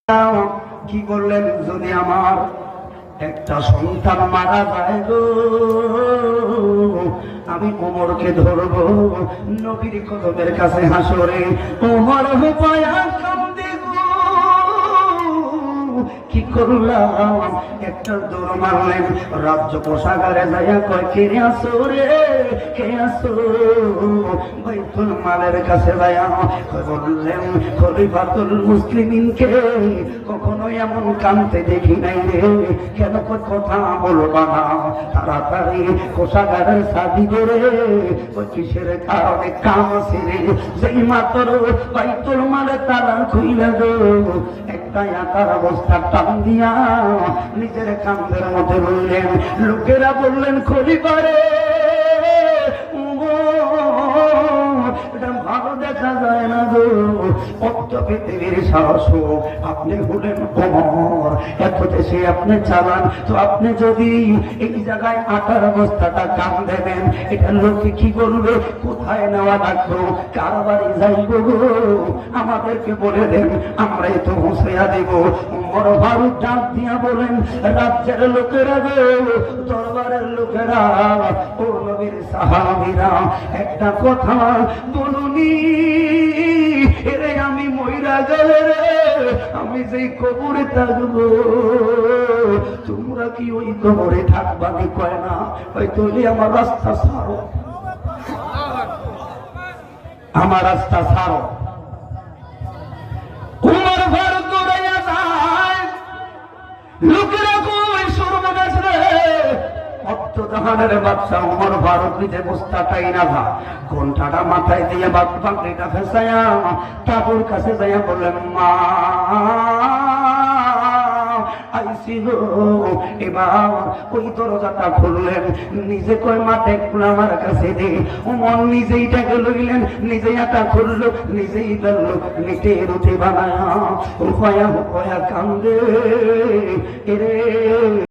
কি বললেন, যদি আমার একটা সন্তান মারা যায় গো, আমি ওমরকে ধরবো নবীর কদমের কাছে হাসরে। ওমর পায়া কান্দে গো, কি করলাম, একটা দৌড় মারলেন, রাজ্য কোষাগারে যাইয়া কয়, কে আসো রে, কে আসো? বাইতুল মালের কাছে যাইয়া বললেন, খলিফাতুল মুসলিমিনকে কখনো এমন কাঁদতে দেখি নাই রে। কেন কথা বলবা না, তাড়াতাড়ি কোষাগারের সাদি করে ওই কিসের কারণে কাম ছেড়ে যেই মাত্র বাইতুল মালে তালা খুইলা গো, একটা একার অবস্থা টান দিয়া নিজের কান্দের মধ্যে বললেন। লোকেরা বললেন, খলিফা রে, এটা ভালো দেখা যায় না গো, অত পৃথিবীর সাহস, আপনি হলেন ওমর, এত দেশে আপনি চালান, তো আপনি যদি এই জায়গায় আটার অবস্থাটা কান দেবেন, এটা লোকে কি বলবে, কোথায় নেওয়া রাখবো, কার বাড়ি যাইব গো, আমাদেরকে বলে দেন, আমরাই তো হুঁশিয়া দেব। ওমর ফারুক ডাক দিয়া বলেন, রাজ্যের লোকেরা গো, দরবারের লোকেরা, ও নবীর সাহাবীরা, একটা কথা বলুনি, এরে আমি মইরা গেলে রে, আমি যেই কবরে থাকবো, তোমরা কি ওই কবরে থাকবা? কি কয় না, হয়তো আমার রাস্তা ছাড়ো, আমার রাস্তা ছাড়ো। উমর ফারুক দৌড়াইয়া যায়, লোকেরা কই সর্বনাশ রে, অত্যাচারের বাদশা উমর ফারুক নিজে বস্তাটাই না ভা, ঘন্টাটা মাথায় দিয়ে বাকরিটা ফেসায়া তাবুর কাছে যাইয়া বললেন, মা আইসি গো। এবার ওই দরজাটা খুললেন, নিজে কয়, মাঠে একটু আমার কাছে দে। উমর নিজেই টাকা লইলেন, নিজেই আটা খুললো, নিজেই ফেললো, নিটে রুটি বানায়া উপায়া কান্দে এরে।